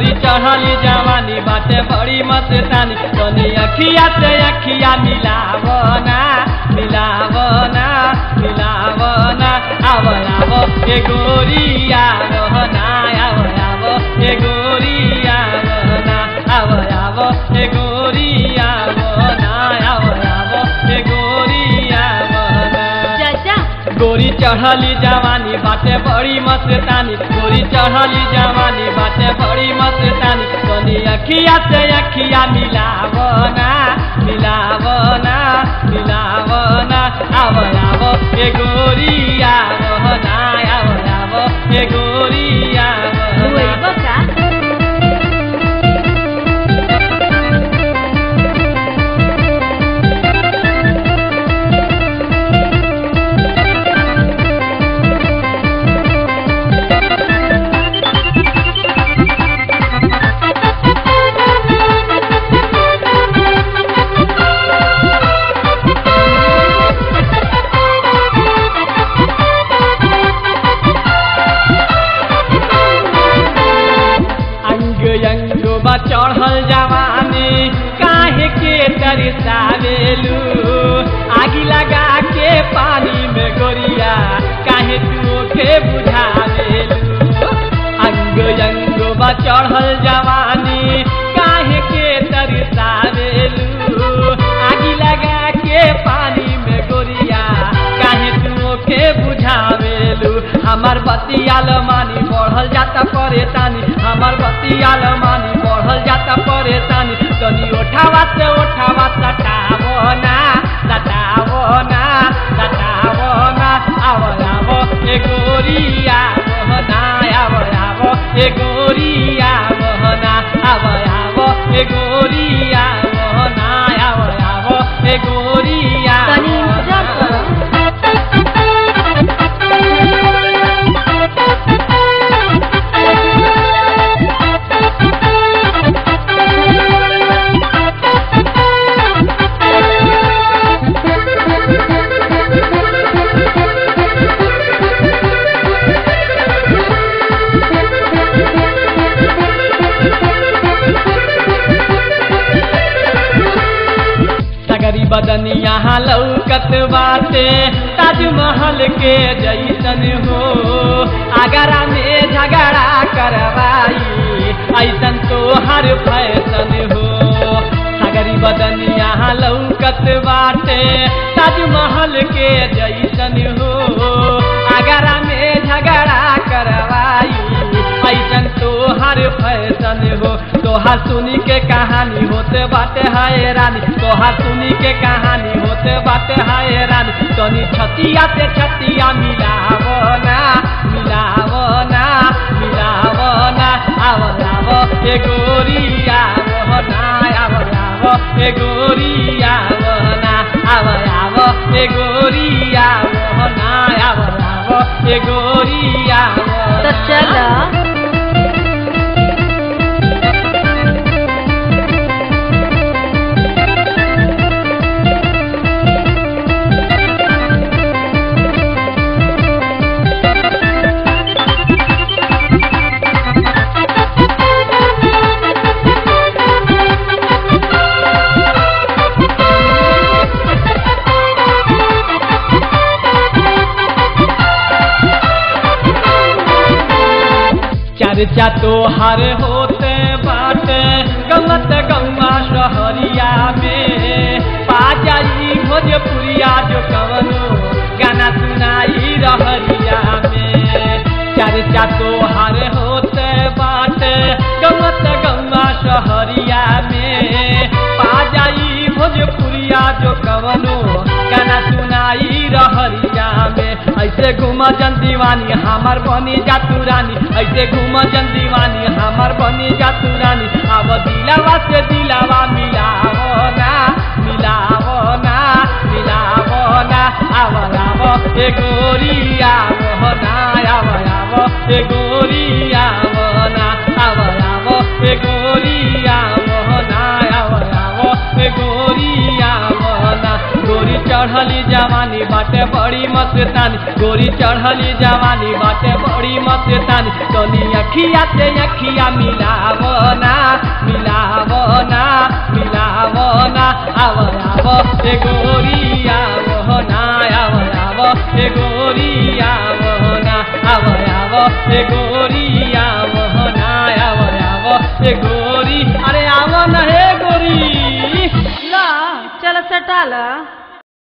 गोरी चढ़ली जवानी बाटे बड़ी मस्तानी तनी अखिया से अखिया मिलावना मिलावना मिलावना आवो आवो ए गोरी आवना आवो आवो ए गोरी आवना आवो आवो ए गोरी आवना आवो आवो ए गोरी आवना गोरी चढ़ली जवानी बाटे बड़ी मस्तानी गोरी चढ़ली जवानी बाटे बड़ी मस्तानी तनी अखिया से अखिया मिलावना मिलावना मिलावना आवो आवो ए गोरी आवना आवो आवो ए गोरी आवना चढ़ल जवानी काहे के तरसावेलू आगी लगा के पानी में गोरिया काहे तू के बुझावेलू अंग अंग चढ़ल जवानी काहे के तरसावेलू आगी लगा के पानी में गोरिया काहे तू के बुझावेलू हमार बतियाल मानी बढ़ल जाता परेशानी हमार बतियाल मानी बढ़ल जाता परेशानी तनी ओठावा से ओठावा सटावना सटावना सटावना आवो आवो ए गोरी आवना आवो आवो ए गोरी आवना आवो आवो ए गोरी आवना आवो आवो ए गोरी बदनिया लौकत बाटे ताजमहल के जैसन हो आगरा में झगड़ा करवाई ऐसन तो हर फैसन हो सगरी बदनिया लौकत बाटे ताजमहल के जैसन हो आगरा में झगड़ा करवाई ऐसन तो हर फैसन हो तोहार सुनी के कहानी होते बाटे हैरानी तोहार सुनी के कहानी होते बाटे हैरानी तनी छतिया से छतिया मिलावना मिलावना मिलावना आवो आवो ए गोरी आवना आवो आवो ए गोरी आवना आवो आवो ए गोरी आवना आवो आवो ए गोरी आवना तो चलो चर्चा तो हर होते बाटे गमत गौवा शहरिया में पा जाई भोजपुरिया जो कवनो गाना सुनाई रहरिया में चर्चा तो हर होते बाटे गमत गौवा शहरिया में पा जाई भोजपुरिया जो कवनो गाना सुनाई रहरिया में ऐसे घूम जन दीवानी हमार बनी जातू रानी ऐसे घूम जन दीवानी हमार बनी जातू रानी अब दिलावा से दिलावा मिलावना मिलावना मिलावना आवो आवो ए गोरी आवना आवो आवो ए गोरी आवना आवो आवो ए गोरी आवना आवो आवो ए गोरी आवना गोरी चढ़ चढ़ली जवानी बाटे बड़ी मस्तानी, गोरी चढ़ली जवानी बाटे बड़ी मस्तानी। तनी अखिया से अखिया मिलावो ना मिलावो ना मिलावो ना। आव आव ए गोरी आव ना आव आव ए गोरी आव ना आव आव ए गोरी आव ना आव आव ए गोरी। अरे आव ना हे गोरी। ला चल सटाला।